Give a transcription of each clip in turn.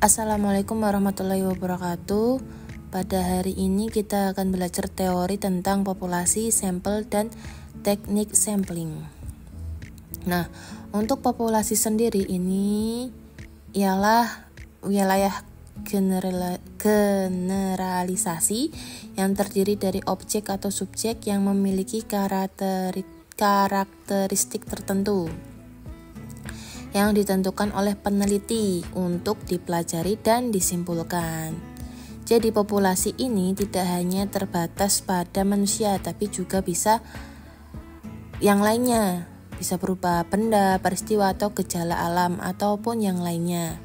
Assalamualaikum warahmatullahi wabarakatuh. Pada hari ini kita akan belajar teori tentang populasi, sampel, dan teknik sampling. Nah, untuk populasi sendiri ini ialah wilayah generalisasi yang terdiri dari objek atau subjek yang memiliki karakteristik tertentu yang ditentukan oleh peneliti untuk dipelajari dan disimpulkan. Jadi populasi ini tidak hanya terbatas pada manusia, tapi juga bisa yang lainnya, bisa berupa benda, peristiwa, atau gejala alam, ataupun yang lainnya.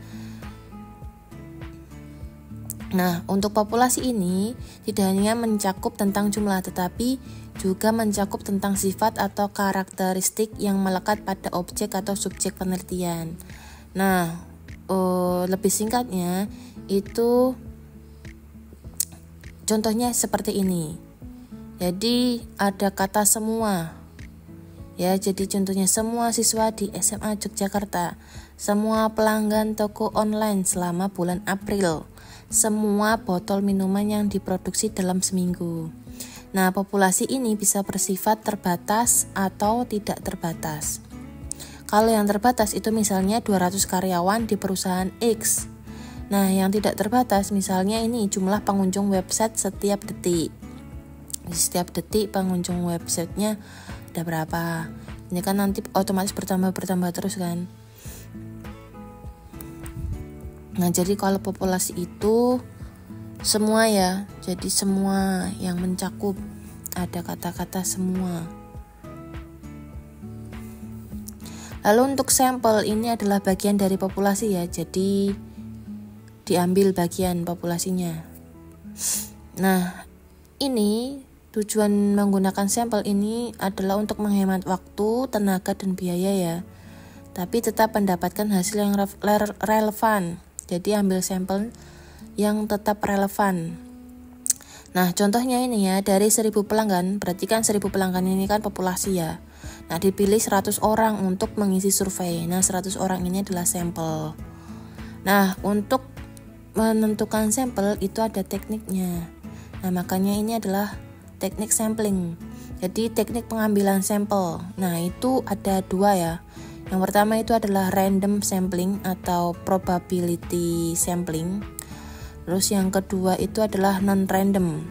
Nah, untuk populasi ini tidak hanya mencakup tentang jumlah, tetapi juga mencakup tentang sifat atau karakteristik yang melekat pada objek atau subjek penelitian. Nah, lebih singkatnya itu contohnya seperti ini. Jadi ada kata semua. Ya, jadi contohnya semua siswa di SMA Yogyakarta, semua pelanggan toko online selama bulan April, semua botol minuman yang diproduksi dalam seminggu. Nah, populasi ini bisa bersifat terbatas atau tidak terbatas. Kalau yang terbatas itu misalnya 200 karyawan di perusahaan X. Nah, yang tidak terbatas misalnya ini jumlah pengunjung website setiap detik. Setiap detik pengunjung websitenya ada berapa. Ini kan nanti otomatis bertambah terus kan. Nah, jadi kalau populasi itu semua ya, jadi semua yang mencakup, ada kata-kata semua. Lalu untuk sampel ini adalah bagian dari populasi ya, jadi diambil bagian populasinya. Nah, ini tujuan menggunakan sampel ini adalah untuk menghemat waktu, tenaga, dan biaya ya. Tapi tetap mendapatkan hasil yang relevan. Jadi ambil sampel yang tetap relevan. Nah, contohnya ini ya, dari 1000 pelanggan, berarti kan 1000 pelanggan ini kan populasi ya. Nah, dipilih 100 orang untuk mengisi survei. Nah, 100 orang ini adalah sampel. Nah, untuk menentukan sampel itu ada tekniknya. Nah, makanya ini adalah teknik sampling. Jadi teknik pengambilan sampel. Nah, itu ada dua ya. Yang pertama itu adalah random sampling atau probability sampling. Terus yang kedua itu adalah non-random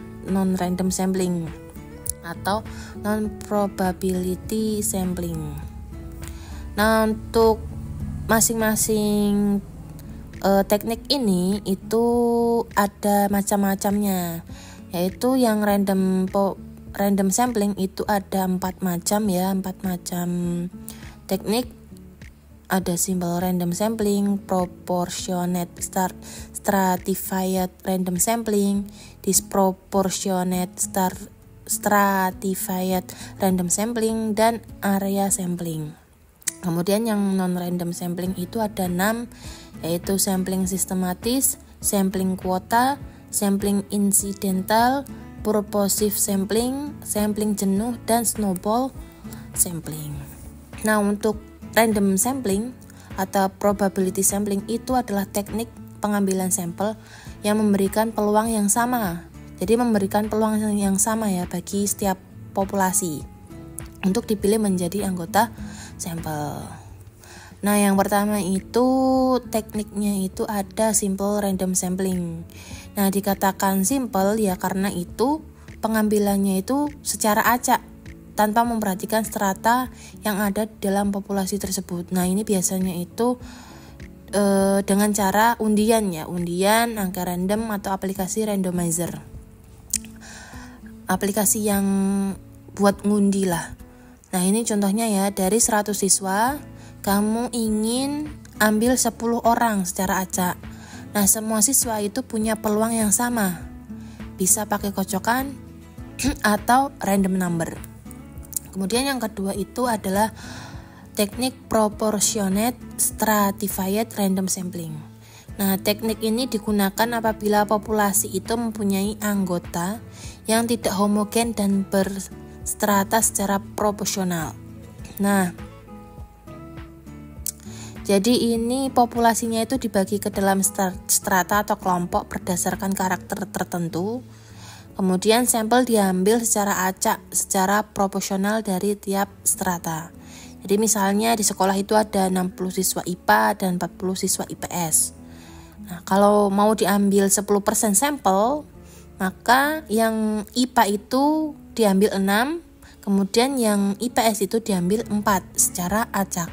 sampling atau non-probability sampling. Nah, untuk masing-masing teknik ini itu ada macam-macamnya. Yaitu yang random sampling itu ada 4 macam ya, 4 macam teknik. Ada simple random sampling, proportionate stratified random sampling, disproportionate stratified random sampling, dan area sampling. Kemudian yang non-random sampling itu ada 6, yaitu sampling sistematis, sampling kuota, sampling incidental, purposive sampling, sampling jenuh, dan snowball sampling. Nah, untuk random sampling atau probability sampling itu adalah teknik pengambilan sampel yang memberikan peluang yang sama. Jadi memberikan peluang yang sama ya bagi setiap populasi untuk dipilih menjadi anggota sampel. Nah, yang pertama itu tekniknya itu ada simple random sampling. Nah, dikatakan simple ya karena itu pengambilannya itu secara acak tanpa memperhatikan strata yang ada dalam populasi tersebut. Nah, ini biasanya itu dengan cara undian, angka random atau aplikasi randomizer. Aplikasi yang buat ngundi lah. Nah, ini contohnya ya, dari 100 siswa, kamu ingin ambil 10 orang secara acak. Nah, semua siswa itu punya peluang yang sama. Bisa pakai kocokan atau random number. Kemudian yang kedua itu adalah teknik proportionate stratified random sampling. Nah, teknik ini digunakan apabila populasi itu mempunyai anggota yang tidak homogen dan berstrata secara proporsional. Nah, Jadi ini populasinya itu dibagi ke dalam strata atau kelompok berdasarkan karakter tertentu. Kemudian sampel diambil secara acak, secara proporsional dari tiap strata. Jadi misalnya di sekolah itu ada 60 siswa IPA dan 40 siswa IPS. Nah, kalau mau diambil 10% sampel, maka yang IPA itu diambil 6, kemudian yang IPS itu diambil 4 secara acak.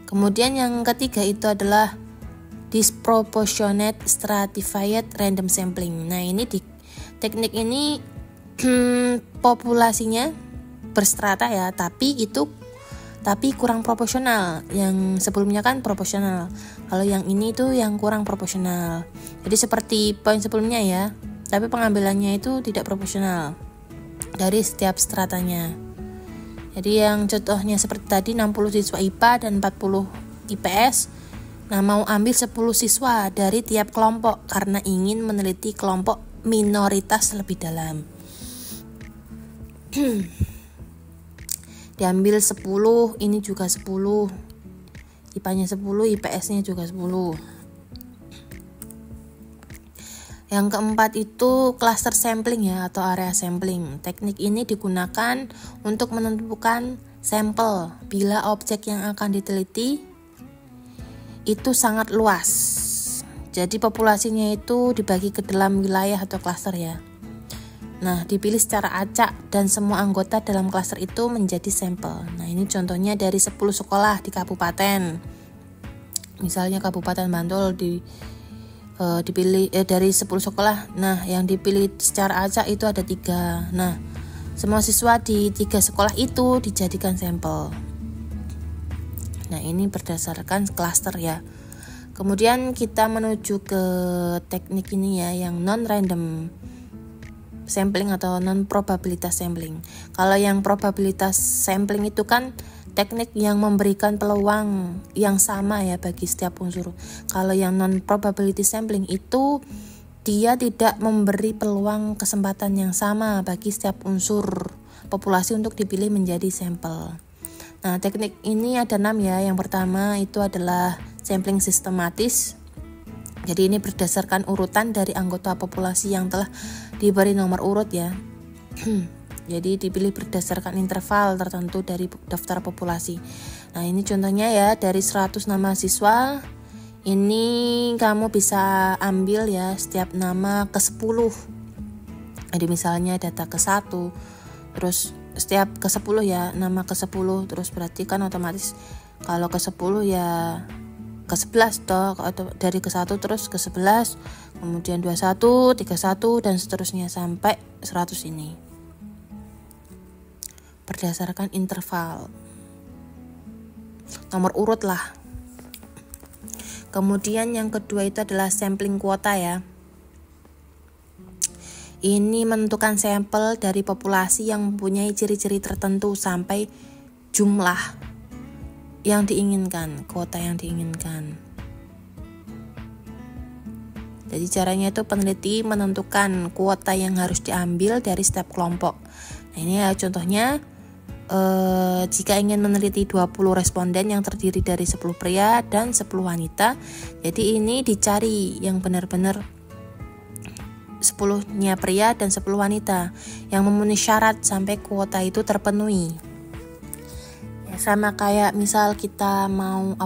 Kemudian yang ketiga itu adalah disproportionate stratified random sampling. Nah, ini di teknik ini populasinya berstrata ya, tapi kurang proporsional. Yang sebelumnya kan proporsional. Kalau yang ini itu yang kurang proporsional. Jadi seperti poin sebelumnya ya, tapi pengambilannya itu tidak proporsional dari setiap stratanya. Jadi yang contohnya seperti tadi 60 siswa IPA dan 40 IPS. Nah, mau ambil 10 siswa dari tiap kelompok karena ingin meneliti kelompok minoritas lebih dalam. Diambil 10, ini juga 10. IPA-nya 10, IPS-nya juga 10. Yang keempat itu cluster sampling ya, atau area sampling. Teknik ini digunakan untuk menentukan sampel bila objek yang akan diteliti itu sangat luas. Jadi populasinya itu dibagi ke dalam wilayah atau cluster ya. Nah, dipilih secara acak dan semua anggota dalam cluster itu menjadi sampel. Nah, ini contohnya dari 10 sekolah di kabupaten. Misalnya Kabupaten Bantul dipilih dari 10 sekolah. Nah, yang dipilih secara acak itu ada 3. Nah, semua siswa di 3 sekolah itu dijadikan sampel. Nah, ini berdasarkan klaster ya. Kemudian kita menuju ke teknik ini ya, yang non-random sampling atau non-probabilitas sampling. Kalau yang probabilitas sampling itu kan teknik yang memberikan peluang yang sama ya bagi setiap unsur. Kalau yang non-probability sampling itu dia tidak memberi peluang kesempatan yang sama bagi setiap unsur populasi untuk dipilih menjadi sampel. Nah, teknik ini ada 6 ya. Yang pertama itu adalah sampling sistematis. Jadi ini berdasarkan urutan dari anggota populasi yang telah diberi nomor urut ya. Jadi dipilih berdasarkan interval tertentu dari daftar populasi. Nah, ini contohnya ya, dari 100 nama siswa, ini kamu bisa ambil ya setiap nama ke 10. Jadi misalnya data ke 1, terus setiap ke 10 ya, nama ke 10, terus berarti kan otomatis kalau ke 10 ya ke 11 toh, atau dari ke 1 terus ke 11, kemudian 21, 31 dan seterusnya sampai 100 ini. Berdasarkan interval nomor urut lah. Kemudian yang kedua itu adalah sampling kuota ya. Ini menentukan sampel dari populasi yang mempunyai ciri-ciri tertentu sampai jumlah yang diinginkan, kuota yang diinginkan. Jadi caranya itu peneliti menentukan kuota yang harus diambil dari setiap kelompok. Nah, ini ya contohnya. Jika ingin meneliti 20 responden yang terdiri dari 10 pria dan 10 wanita, jadi ini dicari yang benar-benar 10-nya pria dan 10 wanita yang memenuhi syarat sampai kuota itu terpenuhi. Ya, sama kayak misal kita mau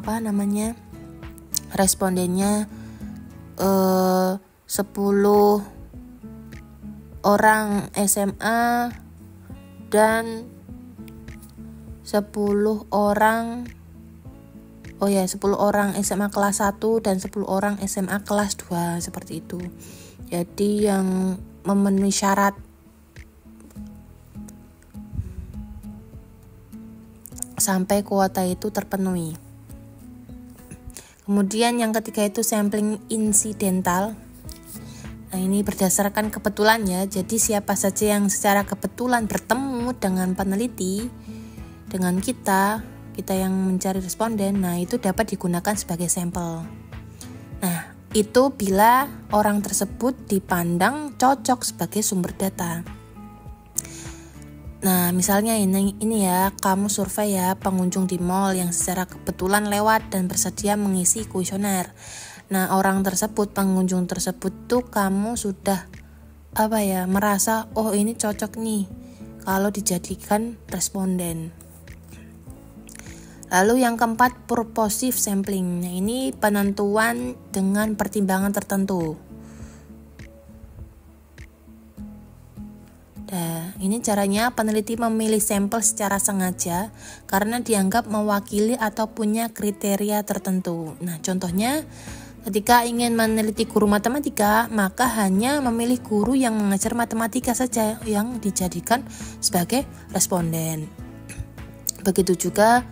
respondennya 10 orang SMA dan 10 orang SMA kelas 1 dan 10 orang SMA kelas 2 seperti itu. Jadi yang memenuhi syarat sampai kuota itu terpenuhi. Kemudian yang ketiga itu sampling insidental. Nah, ini berdasarkan kebetulan ya. Jadi siapa saja yang secara kebetulan bertemu dengan peneliti, dengan kita yang mencari responden, nah itu dapat digunakan sebagai sampel. Nah, itu bila orang tersebut dipandang cocok sebagai sumber data. Nah, misalnya ini ya, kamu survei ya pengunjung di mall yang secara kebetulan lewat dan bersedia mengisi kuesioner. Nah, pengunjung tersebut tuh kamu sudah merasa oh ini cocok nih kalau dijadikan responden. Lalu yang keempat, purposive sampling. Nah, ini penentuan dengan pertimbangan tertentu. Nah, ini caranya peneliti memilih sampel secara sengaja karena dianggap mewakili atau punya kriteria tertentu. Nah, contohnya ketika ingin meneliti guru matematika, maka hanya memilih guru yang mengajar matematika saja yang dijadikan sebagai responden. Begitu juga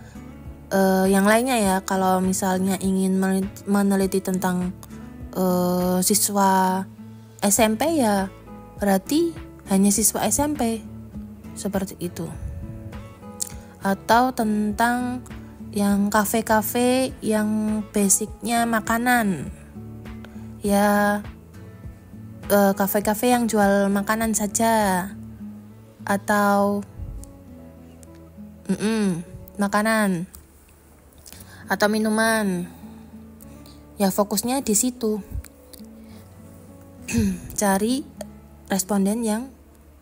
yang lainnya ya, kalau misalnya ingin meneliti tentang siswa SMP ya berarti hanya siswa SMP, seperti itu. Atau tentang yang kafe-kafe yang basicnya makanan, ya kafe-kafe yang jual makanan saja, atau makanan atau minuman, ya fokusnya di situ. Cari responden yang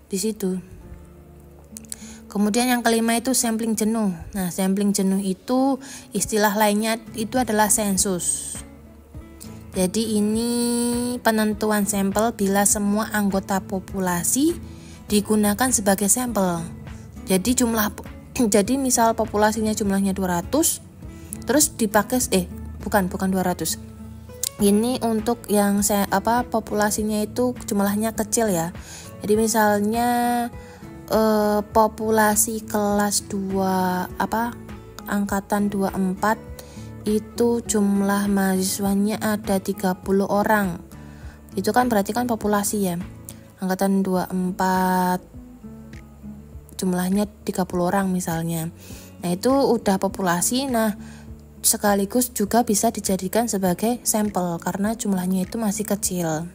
di situ. Kemudian yang kelima itu sampling jenuh. Nah, sampling jenuh itu istilah lainnya itu adalah sensus. Jadi ini penentuan sampel bila semua anggota populasi digunakan sebagai sampel. Jadi misal populasinya jumlahnya 200, terus dipakai bukan 200. Ini untuk yang populasinya itu jumlahnya kecil ya. Jadi misalnya populasi kelas 2 angkatan 24 itu jumlah mahasiswanya ada 30 orang. Itu kan berarti kan populasi ya. Angkatan 24 jumlahnya 30 orang misalnya. Nah, itu udah populasi. Nah, sekaligus juga bisa dijadikan sebagai sampel karena jumlahnya itu masih kecil.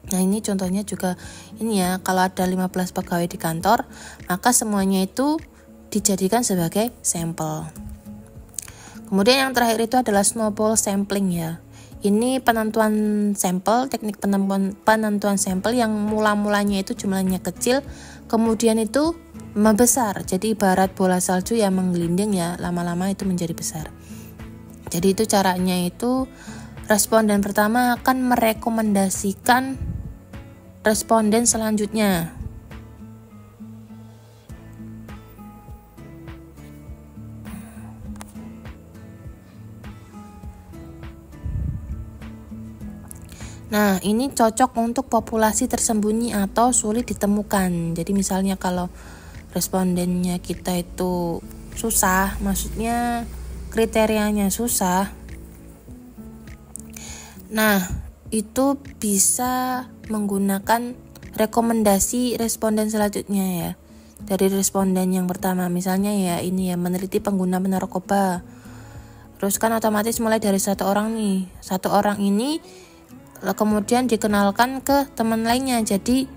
Nah, ini contohnya juga ini ya, kalau ada 15 pegawai di kantor, maka semuanya itu dijadikan sebagai sampel. Kemudian yang terakhir itu adalah snowball sampling ya. Ini penentuan sampel, teknik penentuan sampel yang mula-mulanya itu jumlahnya kecil, kemudian itu membesar. Jadi ibarat bola salju yang menggelinding ya, lama-lama itu menjadi besar. Jadi itu caranya itu responden pertama akan merekomendasikan responden selanjutnya. Nah, ini cocok untuk populasi tersembunyi atau sulit ditemukan. Jadi misalnya kalau respondennya kita itu susah, maksudnya kriterianya susah. Nah, itu bisa menggunakan rekomendasi responden selanjutnya ya. Dari responden yang pertama, misalnya ya ini ya, meneliti pengguna narkoba. Terus kan otomatis mulai dari satu orang nih. Satu orang ini kemudian dikenalkan ke teman lainnya. Jadi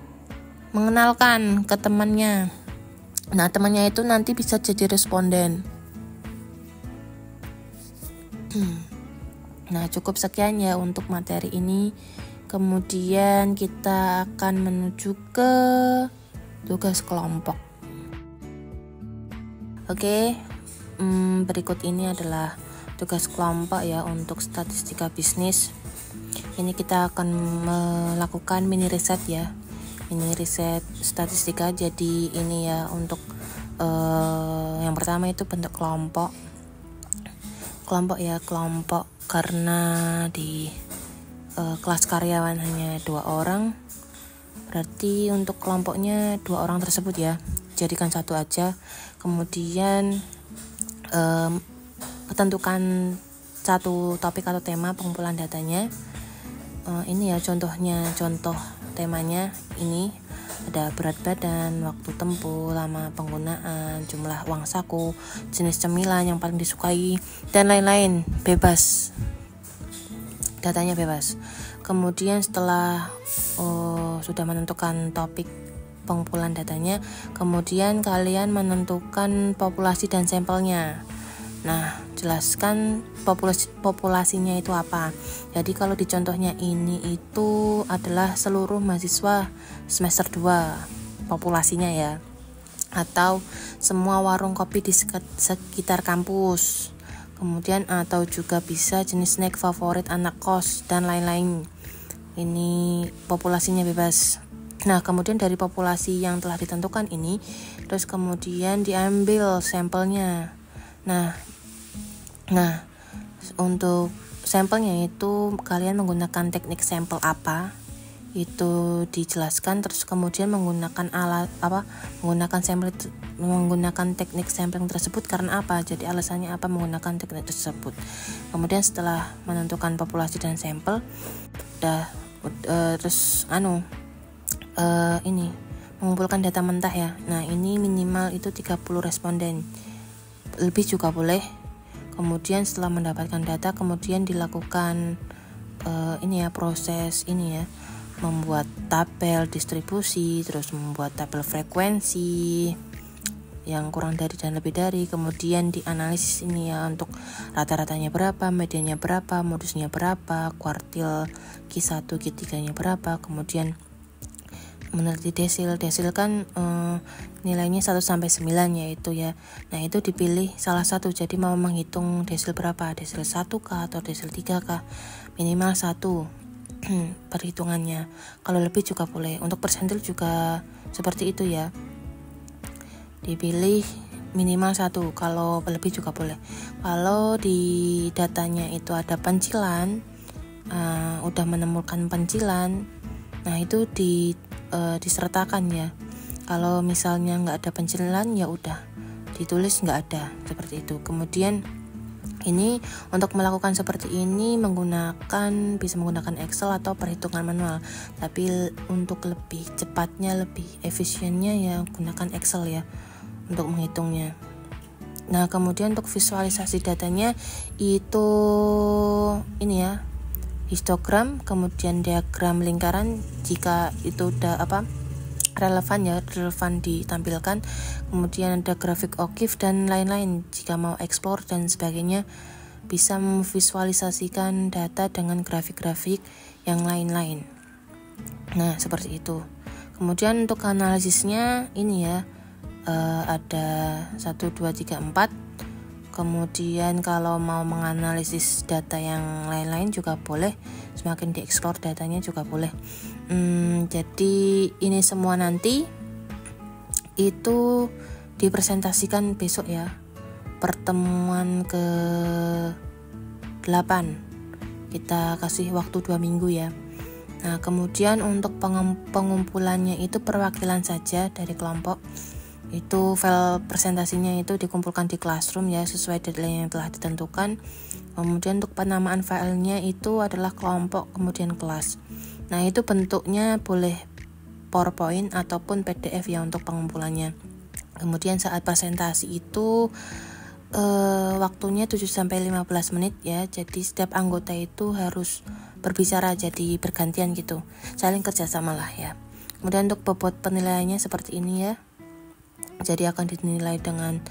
mengenalkan ke temannya. Nah, temannya itu nanti bisa jadi responden. Nah, cukup sekian ya untuk materi ini. Kemudian kita akan menuju ke tugas kelompok. Oke, berikut ini adalah tugas kelompok ya untuk statistika bisnis. Ini kita akan melakukan mini riset ya. Ini riset statistika. Jadi ini ya untuk yang pertama itu bentuk kelompok karena di kelas karyawan hanya 2 orang, berarti untuk kelompoknya 2 orang tersebut ya, jadikan satu aja. Kemudian tentukan satu topik atau tema pengumpulan datanya. Ini ya contoh temanya ini ada berat badan, waktu tempuh, lama penggunaan, jumlah uang saku, jenis cemilan yang paling disukai, dan lain-lain. Bebas, datanya bebas. Kemudian setelah sudah menentukan topik pengumpulan datanya. Kemudian kalian menentukan populasi dan sampelnya. Nah, jelaskan populasinya itu apa. Jadi kalau di contohnya ini itu adalah seluruh mahasiswa semester 2 populasinya ya. Atau semua warung kopi di sekitar kampus. Kemudian atau juga bisa jenis snack favorit anak kos dan lain-lain. Ini populasinya bebas. Nah, kemudian dari populasi yang telah ditentukan ini, terus kemudian diambil sampelnya. Nah, untuk sampelnya itu kalian menggunakan teknik sampel apa? Itu dijelaskan, terus kemudian menggunakan menggunakan teknik sampling tersebut karena apa? Jadi alasannya apa menggunakan teknik tersebut. Kemudian setelah menentukan populasi dan sampel, terus ini mengumpulkan data mentah ya. Nah, ini minimal itu 30 responden. Lebih juga boleh. Kemudian setelah mendapatkan data, kemudian dilakukan proses membuat tabel distribusi, terus membuat tabel frekuensi yang kurang dari dan lebih dari, kemudian dianalisis ini ya untuk rata-ratanya berapa, mediannya berapa, modusnya berapa, kuartil Q1, Q3 nya berapa, kemudian meneliti desil kan nilainya 1 sampai 9 yaitu ya. Nah, itu dipilih salah satu. Jadi mau menghitung desil berapa? Desil 1 kah atau desil 3 kah? Minimal 1 perhitungannya. Kalau lebih juga boleh. Untuk persentil juga seperti itu ya. Dipilih minimal 1, kalau lebih juga boleh. Kalau di datanya itu ada pencilan, udah menemukan pencilan, nah itu disertakan ya. Kalau misalnya nggak ada pencilan ya udah ditulis nggak ada, seperti itu. Kemudian ini untuk melakukan seperti ini bisa menggunakan Excel atau perhitungan manual. Tapi untuk lebih cepatnya, lebih efisiennya ya gunakan Excel ya untuk menghitungnya. Nah, kemudian untuk visualisasi datanya itu ini ya, histogram, kemudian diagram lingkaran jika itu udah relevan ditampilkan, kemudian ada grafik OGIF dan lain-lain jika mau explore dan sebagainya, bisa memvisualisasikan data dengan grafik-grafik yang lain-lain. Nah, seperti itu. Kemudian untuk analisisnya ini ya, ada 1, 2, 3, 4. Kemudian kalau mau menganalisis data yang lain-lain juga boleh, semakin dieksplor datanya juga boleh. Jadi ini semua nanti itu dipresentasikan besok ya, pertemuan ke-8. Kita kasih waktu 2 minggu ya. Nah, kemudian untuk pengumpulannya itu perwakilan saja dari kelompok. Itu file presentasinya itu dikumpulkan di Classroom ya, sesuai deadline yang telah ditentukan. Kemudian untuk penamaan filenya itu adalah kelompok kemudian kelas. Nah, itu bentuknya boleh PowerPoint ataupun PDF ya untuk pengumpulannya. Kemudian saat presentasi itu waktunya 7 sampai 15 menit ya. Jadi setiap anggota itu harus berbicara, jadi bergantian gitu. Saling kerjasama lah ya. Kemudian untuk bobot penilaiannya seperti ini ya. Jadi akan dinilai dengan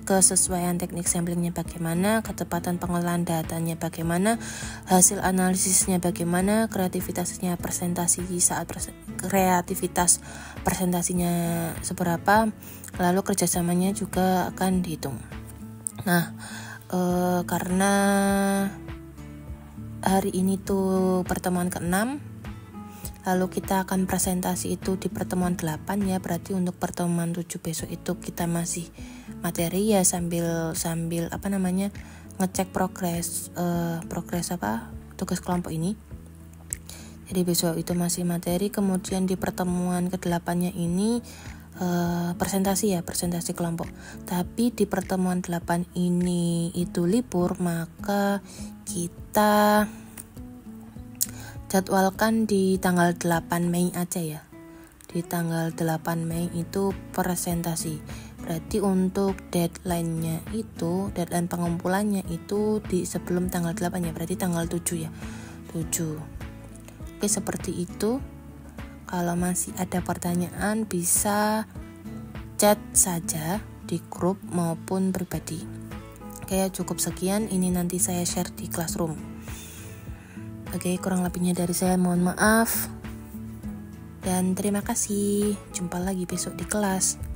kesesuaian teknik samplingnya bagaimana, kecepatan pengolahan datanya bagaimana, hasil analisisnya bagaimana, kreativitas presentasinya seberapa, lalu kerjasamanya juga akan dihitung. Nah, karena hari ini tuh pertemuan ke-6, lalu kita akan presentasi itu di pertemuan 8 ya, berarti untuk pertemuan 7 besok itu kita masih materi ya, sambil ngecek progres tugas kelompok ini. Jadi besok itu masih materi. Kemudian di pertemuan ke-8-nya ini presentasi kelompok. Tapi di pertemuan 8 ini itu libur, maka kita jadwalkan di tanggal 8 Mei aja ya. Di tanggal 8 Mei itu presentasi. Berarti untuk deadline pengumpulannya itu di sebelum tanggal 8 ya, berarti tanggal 7 ya. 7. Oke, seperti itu. Kalau masih ada pertanyaan bisa chat saja di grup maupun pribadi. Oke, cukup sekian. Ini nanti saya share di Classroom. Oke, kurang lebihnya dari saya mohon maaf. Dan terima kasih. Jumpa lagi besok di kelas.